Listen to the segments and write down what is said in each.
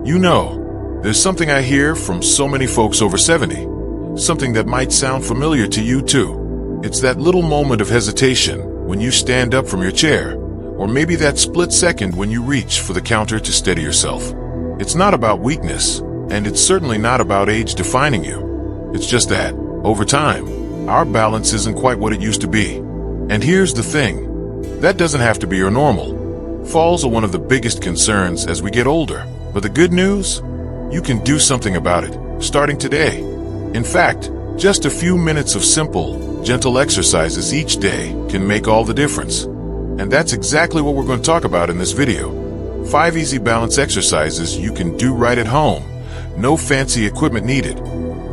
You know, there's something I hear from so many folks over 70, something that might sound familiar to you too. It's that little moment of hesitation when you stand up from your chair, or maybe that split second when you reach for the counter to steady yourself. It's not about weakness, and it's certainly not about age defining you. It's just that, over time, our balance isn't quite what it used to be. And here's the thing, that doesn't have to be your normal. Falls are one of the biggest concerns as we get older, but the good news? You can do something about it, starting today. In fact, just a few minutes of simple, gentle exercises each day can make all the difference. And that's exactly what we're going to talk about in this video. 5 easy balance exercises you can do right at home. No fancy equipment needed.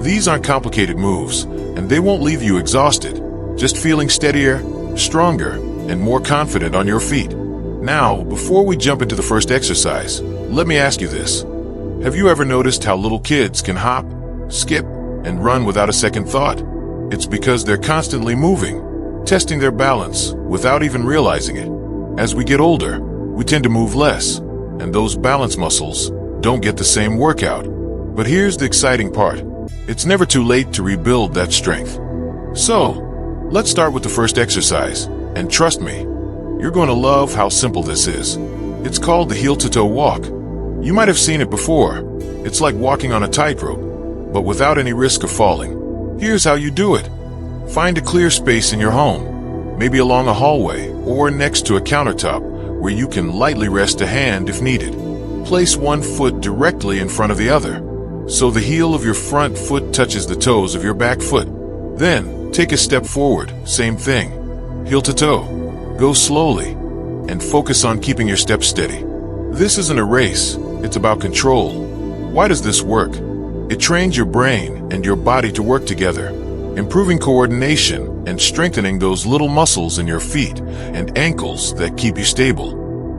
These aren't complicated moves, and they won't leave you exhausted, just feeling steadier, stronger, and more confident on your feet. Now, before we jump into the first exercise, let me ask you this. Have you ever noticed how little kids can hop, skip, and run without a second thought? It's because they're constantly moving, testing their balance without even realizing it. As we get older, we tend to move less, and those balance muscles don't get the same workout. But here's the exciting part. It's never too late to rebuild that strength. So, let's start with the first exercise, and trust me, you're going to love how simple this is. It's called the heel-to-toe walk. You might have seen it before. It's like walking on a tightrope, but without any risk of falling. Here's how you do it. Find a clear space in your home, maybe along a hallway or next to a countertop where you can lightly rest a hand if needed. Place one foot directly in front of the other, so the heel of your front foot touches the toes of your back foot. Then, take a step forward, same thing, heel to toe. Go slowly, and focus on keeping your step steady. This isn't a race, it's about control. Why does this work? It trains your brain and your body to work together, improving coordination and strengthening those little muscles in your feet and ankles that keep you stable.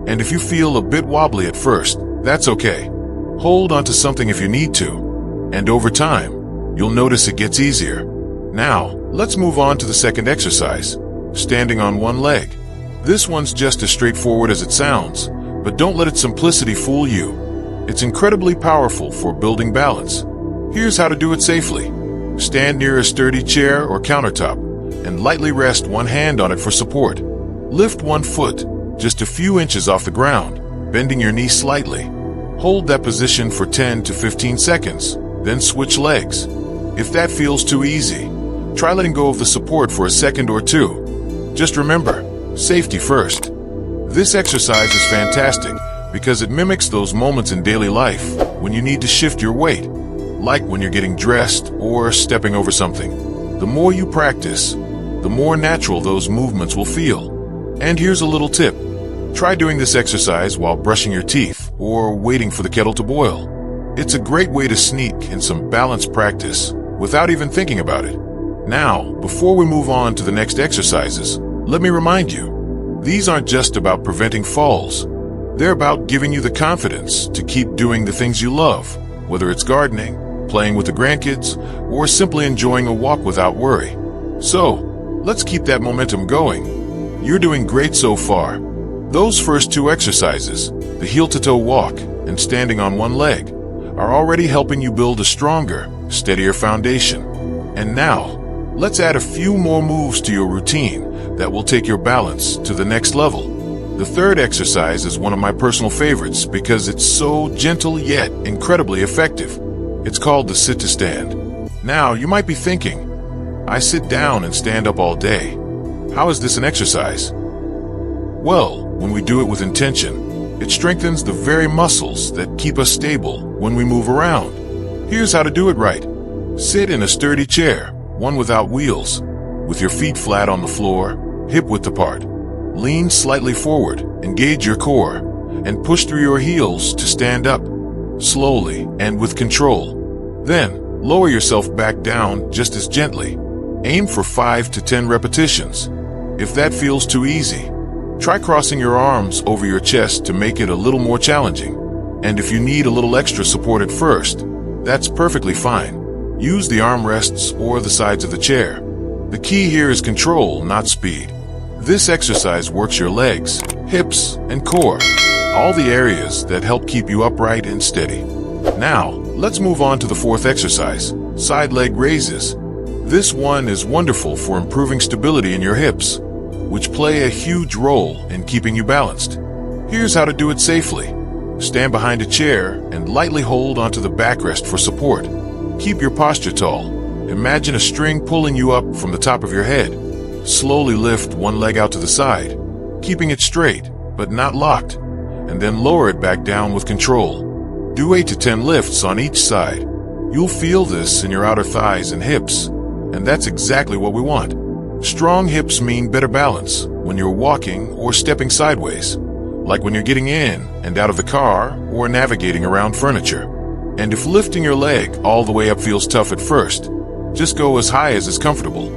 And if you feel a bit wobbly at first, that's okay. Hold onto something if you need to, and over time, you'll notice it gets easier. Now, let's move on to the second exercise, standing on one leg. This one's just as straightforward as it sounds, but don't let its simplicity fool you. It's incredibly powerful for building balance. Here's how to do it safely. Stand near a sturdy chair or countertop, and lightly rest one hand on it for support. Lift one foot, just a few inches off the ground, bending your knee slightly. Hold that position for 10 to 15 seconds, then switch legs. If that feels too easy, try letting go of the support for a second or two. Just remember, safety first. This exercise is fantastic because it mimics those moments in daily life when you need to shift your weight, like when you're getting dressed or stepping over something. The more you practice, the more natural those movements will feel. And here's a little tip. Try doing this exercise while brushing your teeth or waiting for the kettle to boil. It's a great way to sneak in some balance practice without even thinking about it. Now, before we move on to the next exercises, let me remind you, these aren't just about preventing falls. They're about giving you the confidence to keep doing the things you love, whether it's gardening, playing with the grandkids, or simply enjoying a walk without worry. So, let's keep that momentum going. You're doing great so far. Those first two exercises, the heel-to-toe walk and standing on one leg, are already helping you build a stronger, steadier foundation. And now, let's add a few more moves to your routine that will take your balance to the next level. The third exercise is one of my personal favorites because it's so gentle yet incredibly effective. It's called the sit to stand. Now, you might be thinking, I sit down and stand up all day. How is this an exercise? Well, when we do it with intention, it strengthens the very muscles that keep us stable when we move around. Here's how to do it right. Sit in a sturdy chair, one without wheels, with your feet flat on the floor, hip-width apart. Lean slightly forward, engage your core, and push through your heels to stand up, slowly and with control. Then, lower yourself back down just as gently. Aim for 5 to 10 repetitions. If that feels too easy, try crossing your arms over your chest to make it a little more challenging. And if you need a little extra support at first, that's perfectly fine. Use the armrests or the sides of the chair. The key here is control, not speed. This exercise works your legs, hips, and core, all the areas that help keep you upright and steady. Now, let's move on to the fourth exercise, side leg raises. This one is wonderful for improving stability in your hips, which play a huge role in keeping you balanced. Here's how to do it safely. Stand behind a chair and lightly hold onto the backrest for support. Keep your posture tall. Imagine a string pulling you up from the top of your head. Slowly lift one leg out to the side, keeping it straight, but not locked, and then lower it back down with control. Do 8 to 10 lifts on each side. You'll feel this in your outer thighs and hips, and that's exactly what we want. Strong hips mean better balance when you're walking or stepping sideways, like when you're getting in and out of the car or navigating around furniture. And if lifting your leg all the way up feels tough at first, just go as high as is comfortable.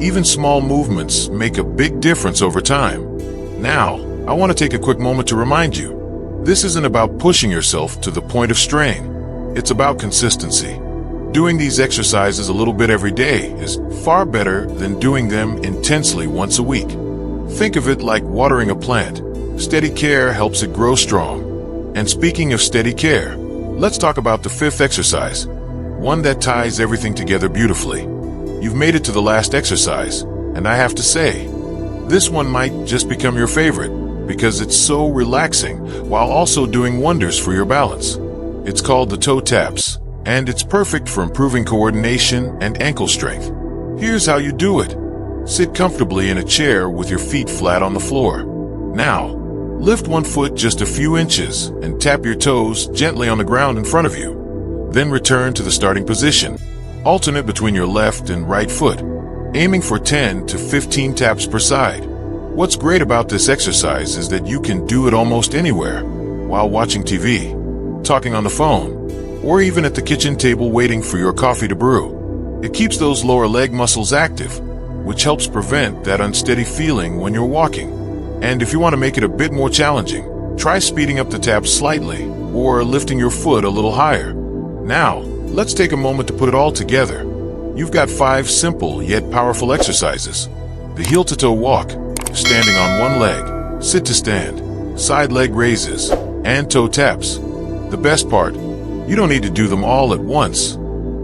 Even small movements make a big difference over time. Now, I want to take a quick moment to remind you, this isn't about pushing yourself to the point of strain. It's about consistency. Doing these exercises a little bit every day is far better than doing them intensely once a week. Think of it like watering a plant. Steady care helps it grow strong. And speaking of steady care, let's talk about the fifth exercise, one that ties everything together beautifully. You've made it to the last exercise, and I have to say, this one might just become your favorite because it's so relaxing while also doing wonders for your balance. It's called the toe taps, and it's perfect for improving coordination and ankle strength. Here's how you do it. Sit comfortably in a chair with your feet flat on the floor. Now, lift one foot just a few inches and tap your toes gently on the ground in front of you. Then return to the starting position. Alternate between your left and right foot, aiming for 10 to 15 taps per side. What's great about this exercise is that you can do it almost anywhere, while watching TV, talking on the phone, or even at the kitchen table waiting for your coffee to brew. It keeps those lower leg muscles active, which helps prevent that unsteady feeling when you're walking. And if you want to make it a bit more challenging, try speeding up the taps slightly, or lifting your foot a little higher. Now, let's take a moment to put it all together. You've got 5 simple yet powerful exercises. The heel-to-toe walk, standing on one leg, sit to stand, side leg raises, and toe taps. The best part, you don't need to do them all at once.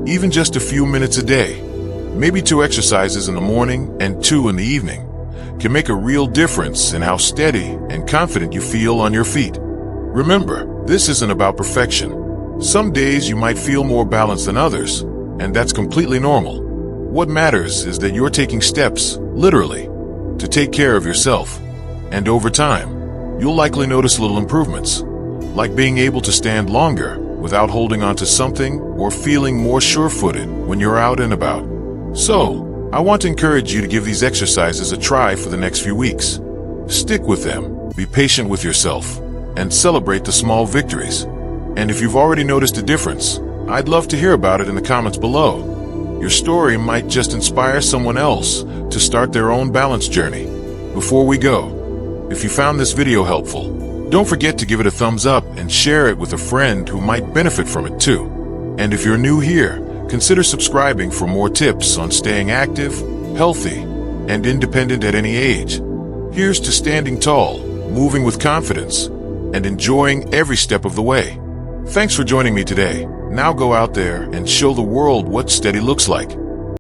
Even just a few minutes a day, maybe 2 exercises in the morning and 2 in the evening, can make a real difference in how steady and confident you feel on your feet. Remember, this isn't about perfection. Some days you might feel more balanced than others, and that's completely normal. What matters is that you're taking steps, literally, to take care of yourself. And over time, you'll likely notice little improvements, like being able to stand longer without holding onto something or feeling more sure-footed when you're out and about. So, I want to encourage you to give these exercises a try for the next few weeks. Stick with them, be patient with yourself, and celebrate the small victories. And if you've already noticed a difference, I'd love to hear about it in the comments below. Your story might just inspire someone else to start their own balance journey. Before we go, if you found this video helpful, don't forget to give it a thumbs up and share it with a friend who might benefit from it too. And if you're new here, consider subscribing for more tips on staying active, healthy, and independent at any age. Here's to standing tall, moving with confidence, and enjoying every step of the way. Thanks for joining me today. Now go out there and show the world what steady looks like.